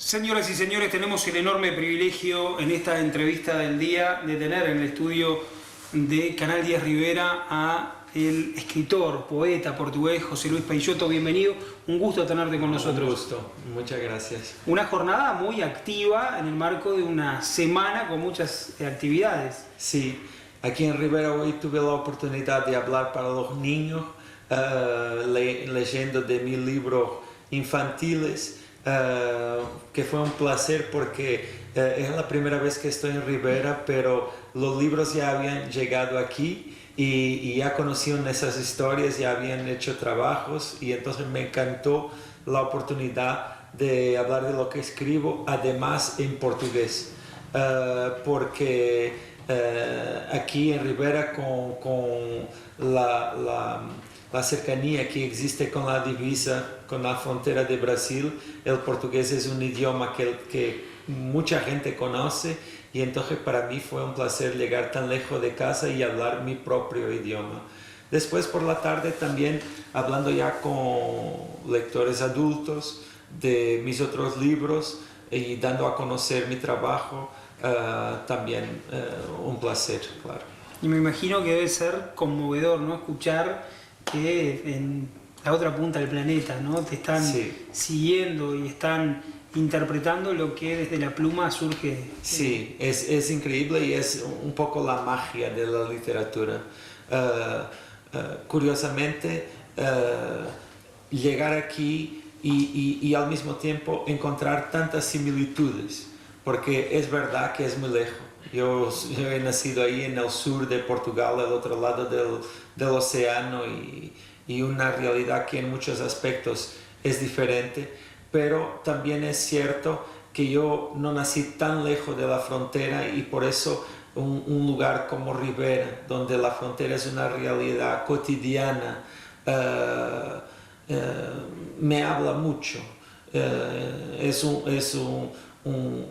Señoras y señores, tenemos el enorme privilegio en esta entrevista del día de tener en el estudio de Canal 10 Rivera a el escritor, poeta portugués José Luis Peixoto. Bienvenido, un gusto tenerte con nosotros. Un gusto, muchas gracias. Una jornada muy activa en el marco de una semana con muchas actividades. Sí, aquí en Rivera hoy tuve la oportunidad de hablar para los niños, leyendo de mi libro infantiles. Que fue un placer porque es la primera vez que estoy en Rivera, pero los libros ya habían llegado aquí y ya conocían esas historias, ya habían hecho trabajos y entonces me encantó la oportunidad de hablar de lo que escribo, además en portugués, porque aquí en Rivera con la cercanía que existe con la divisa, con la frontera de Brasil, el portugués es un idioma que mucha gente conoce y entonces para mí fue un placer llegar tan lejos de casa y hablar mi propio idioma. Después por la tarde también hablando ya con lectores adultos de mis otros libros y dando a conocer mi trabajo, también un placer, claro. Y me imagino que debe ser conmovedor, ¿no? Escuchar que en la otra punta del planeta, ¿no? Te están siguiendo y están interpretando lo que desde la pluma surge. Sí, es increíble y es un poco la magia de la literatura. Curiosamente, llegar aquí y al mismo tiempo encontrar tantas similitudes, porque es verdad que es muy lejos. Yo he nacido ahí en el sur de Portugal, al otro lado del océano, y una realidad que en muchos aspectos es diferente, pero también es cierto que yo no nací tan lejos de la frontera y por eso un lugar como Rivera, donde la frontera es una realidad cotidiana, me habla mucho. Es un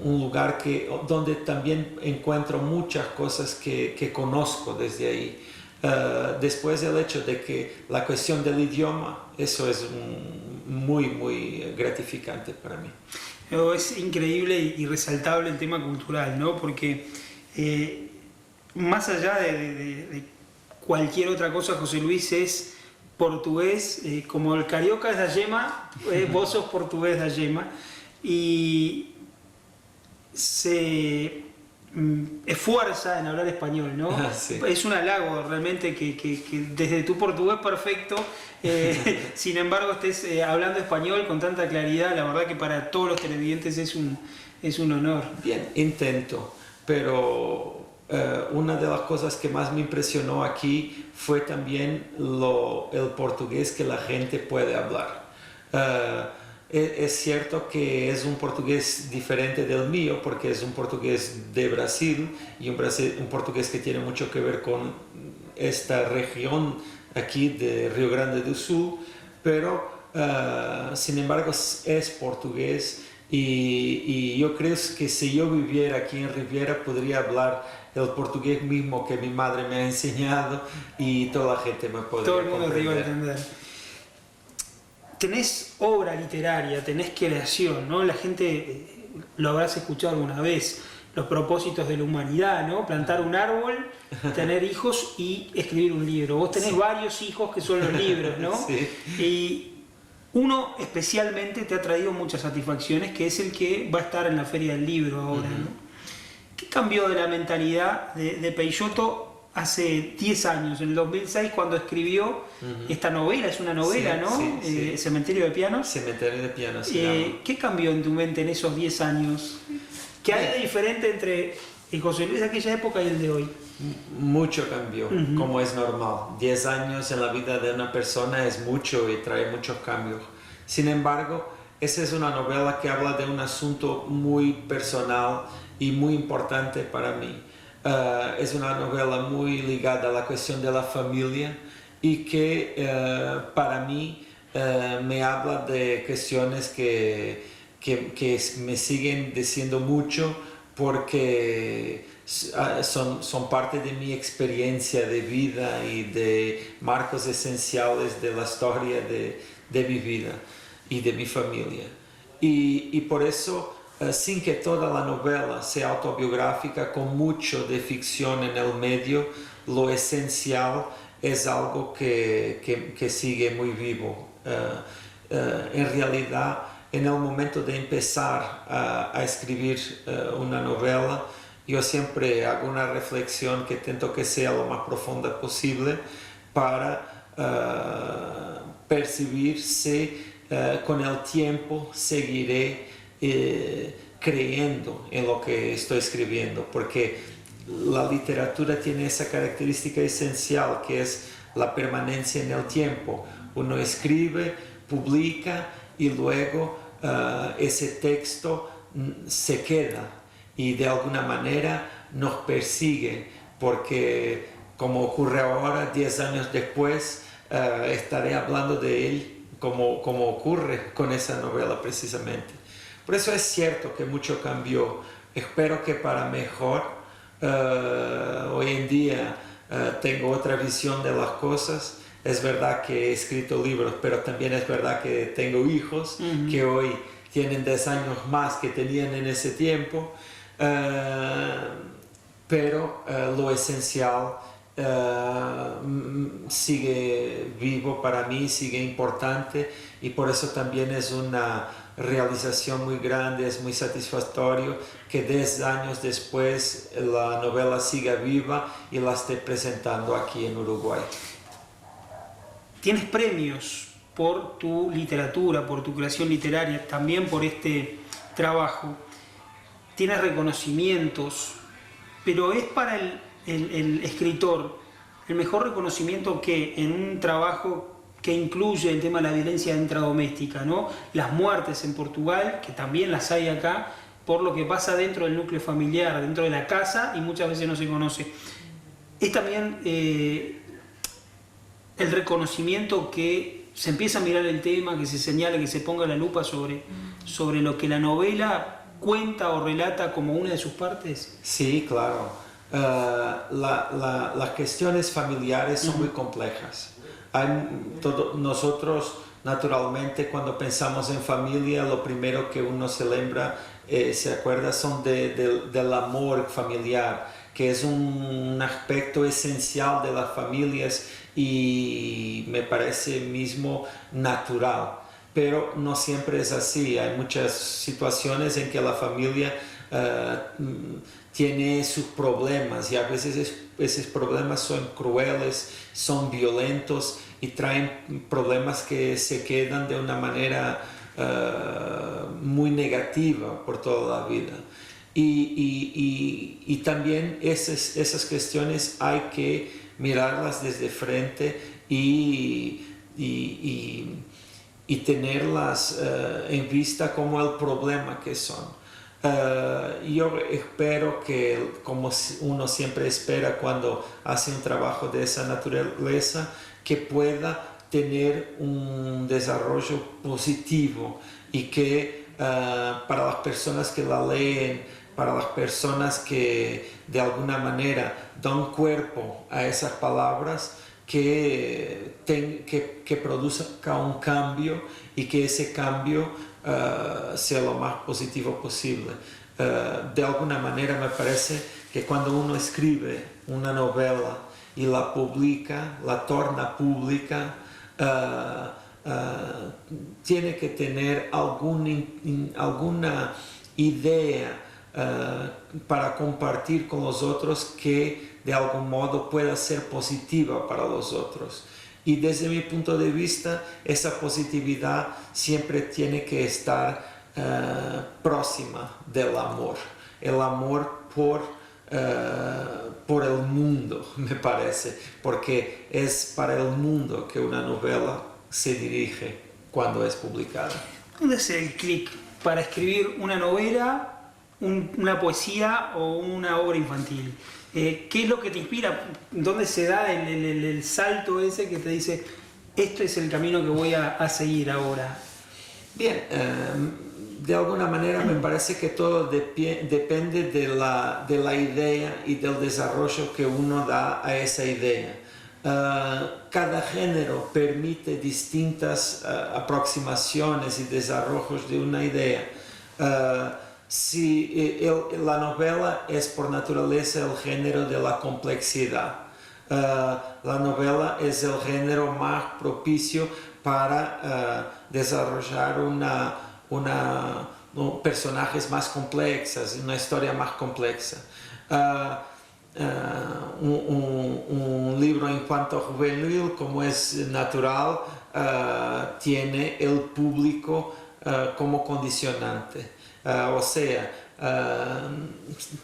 lugar donde también encuentro muchas cosas que conozco desde ahí. Después el hecho de que la cuestión del idioma, eso es muy gratificante para mí. Es increíble y resaltable el tema cultural, ¿no? Porque más allá de cualquier otra cosa, José Luis es portugués, como el carioca es da Gema, vos sos portugués da Gema, y se esfuerza en hablar español, ¿no? Sí. Es un halago realmente que desde tu portugués perfecto, sin embargo estés hablando español con tanta claridad. La verdad que para todos los televidentes es un honor. Bien, intento, pero una de las cosas que más me impresionó aquí fue también el portugués que la gente puede hablar. Es cierto que es un portugués diferente del mío, porque es un portugués de Brasil y un portugués que tiene mucho que ver con esta región aquí de Río Grande do Sul, pero sin embargo es portugués y yo creo que si yo viviera aquí en Riviera podría hablar el portugués mismo que mi madre me ha enseñado y toda la gente me podría Todo el mundo te iba a comprender. entender. Tenés obra literaria, tenés creación, ¿no? La gente lo habrás escuchado alguna vez, los propósitos de la humanidad, ¿no? Plantar un árbol, tener hijos y escribir un libro. Vos tenés varios hijos que son los libros, ¿no? Sí. Y uno especialmente te ha traído muchas satisfacciones, que es el que va a estar en la Feria del Libro ahora, ¿no? ¿Qué cambió de la mentalidad de Peixoto hace 10 años, en el 2006, cuando escribió esta novela? Es una novela, Sí, ¿no? sí. Cementerio de Pianos. Cementerio de Pianos. ¿Qué cambió en tu mente en esos 10 años? ¿Qué hay de diferente entre el José Luis de aquella época y el de hoy? Mucho cambio, como es normal. 10 años en la vida de una persona es mucho y trae muchos cambios. Sin embargo, esa es una novela que habla de un asunto muy personal y muy importante para mí. Es una novela muy ligada a la cuestión de la familia y que para mí me habla de cuestiones que me siguen diciendo mucho porque son parte de mi experiencia de vida y de marcos esenciales de la historia de mi vida y de mi familia. Y por eso sin que toda la novela sea autobiográfica, con mucho de ficción en el medio, lo esencial es algo que sigue muy vivo. En realidad, en el momento de empezar a escribir una novela, yo siempre hago una reflexión que intento que sea lo más profunda posible para percibir si con el tiempo seguiré creyendo en lo que estoy escribiendo, porque la literatura tiene esa característica esencial que es la permanencia en el tiempo. Uno escribe, publica y luego ese texto se queda y de alguna manera nos persigue, porque como ocurre ahora, 10 años después, estaré hablando de él como ocurre con esa novela precisamente. Por eso es cierto que mucho cambió. Espero que para mejor. Hoy en día tengo otra visión de las cosas. Es verdad que he escrito libros, pero también es verdad que tengo hijos que hoy tienen 10 años más que tenían en ese tiempo. Pero lo esencial sigue vivo para mí, sigue importante, y por eso también es una realización muy grande, es muy satisfactorio que 10 años después la novela siga viva y la esté presentando aquí en Uruguay. Tienes premios por tu literatura, por tu creación literaria, también por este trabajo. Tienes reconocimientos, pero es para el escritor el mejor reconocimiento que en un trabajo que incluye el tema de la violencia intradoméstica, ¿no? Las muertes en Portugal, que también las hay acá, por lo que pasa dentro del núcleo familiar, dentro de la casa, y muchas veces no se conoce. Es también el reconocimiento que se empieza a mirar el tema, que se señala, que se ponga la lupa sobre lo que la novela cuenta o relata como una de sus partes. Sí, claro. Las cuestiones familiares son muy complejas. Nosotros, naturalmente, cuando pensamos en familia, lo primero que uno se acuerda son del amor familiar, que es un aspecto esencial de las familias y me parece mismo natural. Pero no siempre es así. Hay muchas situaciones en que la familia tiene sus problemas, y a veces esos problemas son crueles, son violentos y traen problemas que se quedan de una manera muy negativa por toda la vida. Y también esas cuestiones hay que mirarlas desde frente y tenerlas en vista como el problema que son. Yo espero que, como uno siempre espera cuando hace un trabajo de esa naturaleza, que pueda tener un desarrollo positivo y que para las personas que la leen, para las personas que de alguna manera dan cuerpo a esas palabras, que produzca un cambio y que ese cambio sea lo más positivo posible. De alguna manera me parece que cuando uno escribe una novela y la publica, la torna pública, tiene que tener alguna idea para compartir con los otros que de algún modo pueda ser positiva para los otros. Y desde mi punto de vista, esa positividad siempre tiene que estar próxima del amor. El amor por el mundo, me parece, porque es para el mundo que una novela se dirige cuando es publicada. ¿Dónde es el clic para escribir una novela, una poesía o una obra infantil? ¿Qué es lo que te inspira? ¿Dónde se da el salto ese que te dice, esto es el camino que voy a seguir ahora? Bien, de alguna manera me parece que todo depende de la idea y del desarrollo que uno da a esa idea. Cada género permite distintas aproximaciones y desarrollos de una idea. si la novela es por naturaleza el género de la complejidad. La novela es el género más propicio para desarrollar personajes más complejos, una historia más compleja. Un libro infanto-juvenil, como es natural, tiene el público como condicionante. O sea,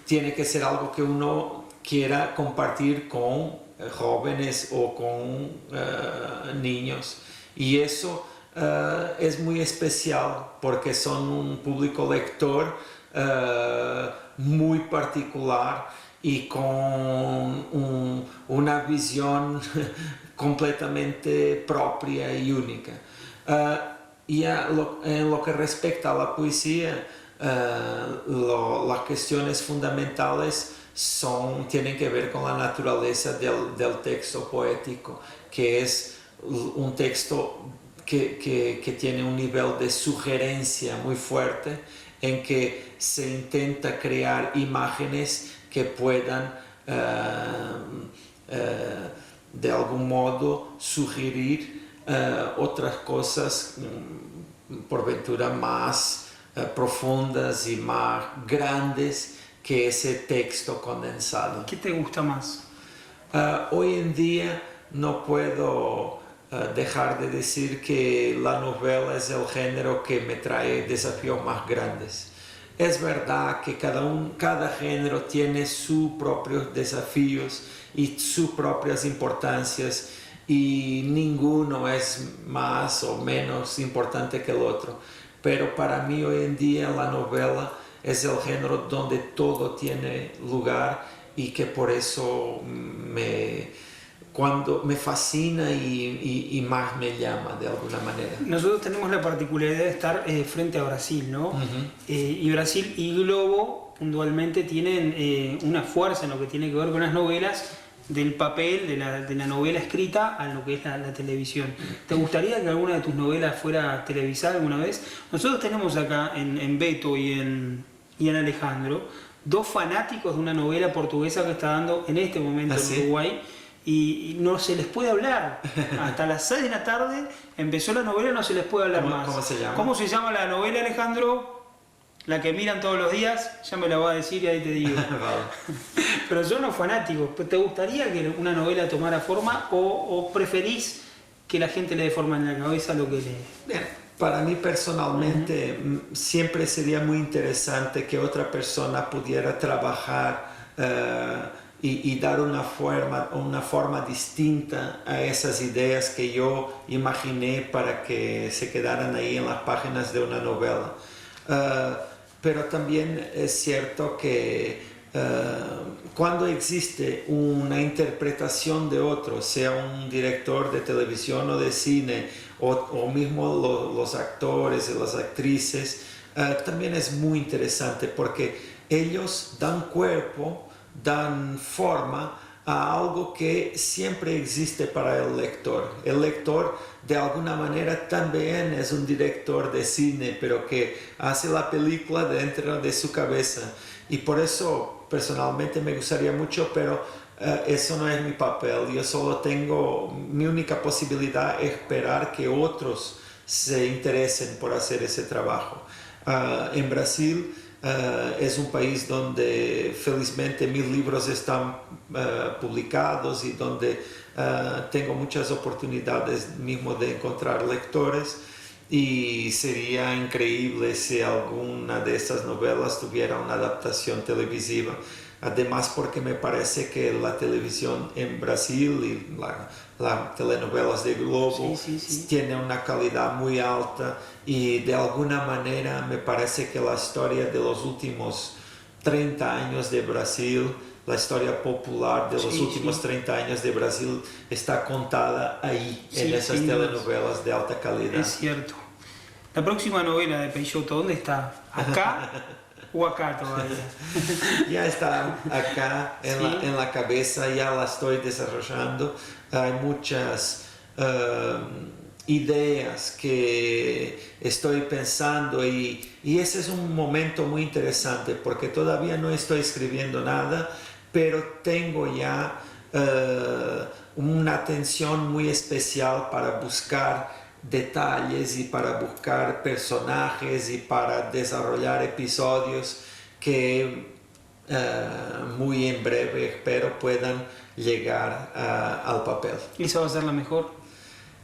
tiene que ser algo que uno quiera compartir con jóvenes o con niños. Y eso es muy especial porque son un público lector muy particular y con una visión completamente propia y única. Y en lo que respecta a la poesía, las cuestiones fundamentales tienen que ver con la naturaleza del texto poético, que es un texto que tiene un nivel de sugerencia muy fuerte, en que se intenta crear imágenes que puedan de algún modo sugerir otras cosas por ventura más profundas y más grandes que ese texto condensado. ¿Qué te gusta más? Hoy en día no puedo dejar de decir que la novela es el género que me trae desafíos más grandes. Es verdad que cada género tiene sus propios desafíos y sus propias importancias, y ninguno es más o menos importante que el otro. Pero para mí hoy en día la novela es el género donde todo tiene lugar y que por eso me fascina y más me llama de alguna manera. Nosotros tenemos la particularidad de estar frente a Brasil, ¿no? Y Brasil y Globo puntualmente tienen una fuerza en lo que tiene que ver con las novelas, del papel de la novela escrita a lo que es la televisión. ¿Te gustaría que alguna de tus novelas fuera televisada alguna vez? Nosotros tenemos acá en Beto y en Alejandro dos fanáticos de una novela portuguesa que está dando en este momento en Uruguay, y no se les puede hablar. Hasta las 6 de la tarde empezó la novela y no se les puede hablar más. ¿Cómo se llama? ¿Cómo se llama la novela, Alejandro? La que miran todos los días, ya me la va a decir y ahí te digo. Pero son los fanáticos. ¿Te gustaría que una novela tomara forma o preferís que la gente le dé forma en la cabeza lo que lee? Bien, para mí personalmente siempre sería muy interesante que otra persona pudiera trabajar y dar una forma distinta a esas ideas que yo imaginé para que se quedaran ahí en las páginas de una novela. Pero también es cierto que cuando existe una interpretación de otro, sea un director de televisión o de cine, o mismo los actores y las actrices, también es muy interesante porque ellos dan cuerpo, dan forma a algo que siempre existe para el lector. El lector de alguna manera también es un director de cine, pero que hace la película dentro de su cabeza. Y por eso personalmente me gustaría mucho, pero eso no es mi papel. Yo solo tengo, mi única posibilidad es esperar que otros se interesen por hacer ese trabajo. En Brasil es un país donde felizmente mis libros están publicados y donde tengo muchas oportunidades mismo de encontrar lectores, y sería increíble si alguna de esas novelas tuviera una adaptación televisiva. Además, porque me parece que la televisión en Brasil y las telenovelas de Globo tiene una calidad muy alta, y de alguna manera me parece que la historia de los últimos 30 años de Brasil, la historia popular de los últimos 30 años de Brasil, está contada ahí, en esas telenovelas de alta calidad. Es cierto. La próxima novela de Peixoto, ¿dónde está? ¿Acá o acá todavía? Ya está acá en la cabeza, ya la estoy desarrollando. Hay muchas ideas que estoy pensando y ese es un momento muy interesante porque todavía no estoy escribiendo nada, pero tengo ya una atención muy especial para buscar detalles y para buscar personajes y para desarrollar episodios que muy en breve espero puedan llegar al papel. ¿Y esa va a ser la mejor?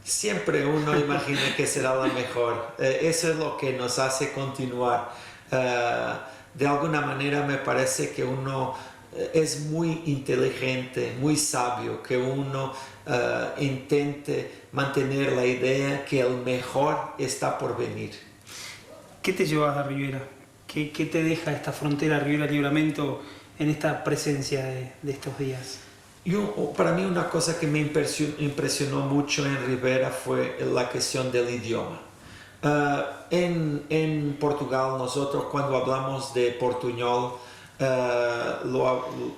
Siempre uno imagina que será la mejor. Eso es lo que nos hace continuar. De alguna manera me parece que uno es muy inteligente, muy sabio, que uno intente mantener la idea que el mejor está por venir. ¿Qué te llevas a Rivera? ¿Qué te deja esta frontera Rivera-Libramento en esta presencia de estos días? Para mí una cosa que me impresionó mucho en Rivera fue la cuestión del idioma. En Portugal nosotros cuando hablamos de portuñol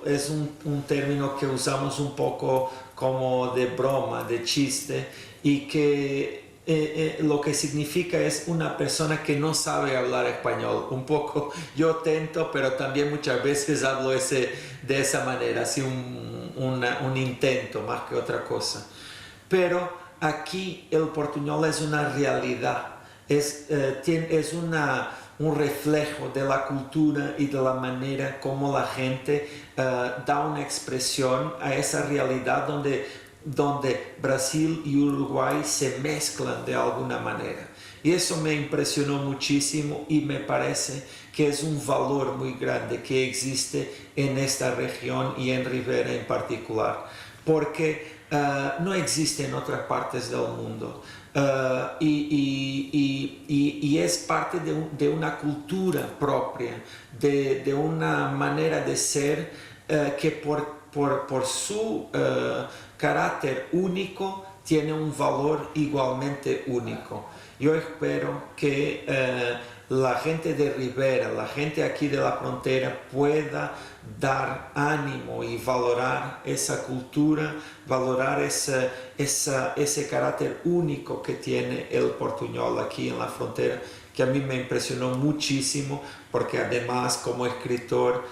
es un término que usamos un poco como de broma, de chiste y que lo que significa es una persona que no sabe hablar español. Un poco yo tento, pero también muchas veces hablo de esa manera, así un intento más que otra cosa. Pero aquí el portuñol es una realidad, es un reflejo de la cultura y de la manera como la gente da una expresión a esa realidad donde Brasil y Uruguay se mezclan de alguna manera. Y eso me impresionó muchísimo y me parece que es un valor muy grande que existe en esta región y en Rivera en particular, porque no existe en otras partes del mundo. Y es parte de una cultura propia, de una manera de ser que por su carácter único tiene un valor igualmente único. Yo espero que la gente de Rivera, la gente aquí de la frontera pueda dar ánimo y valorar esa cultura, valorar ese carácter único que tiene el portuñol aquí en la frontera, que a mí me impresionó muchísimo porque además como escritor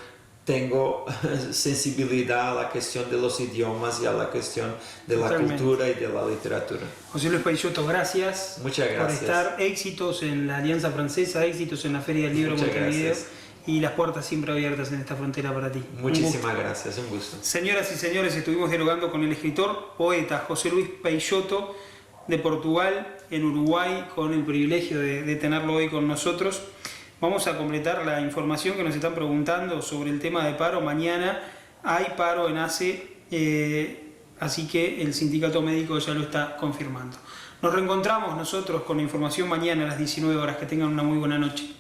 tengo sensibilidad a la cuestión de los idiomas y a la cuestión de la cultura y de la literatura. José Luis Peixoto, gracias. Muchas gracias. Por estar. Éxitos en la Alianza Francesa, éxitos en la Feria del Libro de Montevideo y las puertas siempre abiertas en esta frontera para ti. Muchísimas gracias, un gusto. Señoras y señores, estuvimos dialogando con el escritor, poeta José Luis Peixoto de Portugal, en Uruguay, con el privilegio de tenerlo hoy con nosotros. Vamos a completar la información que nos están preguntando sobre el tema de paro. Mañana hay paro en ACE, así que el sindicato médico ya lo está confirmando. Nos reencontramos nosotros con la información mañana a las 19 horas. Que tengan una muy buena noche.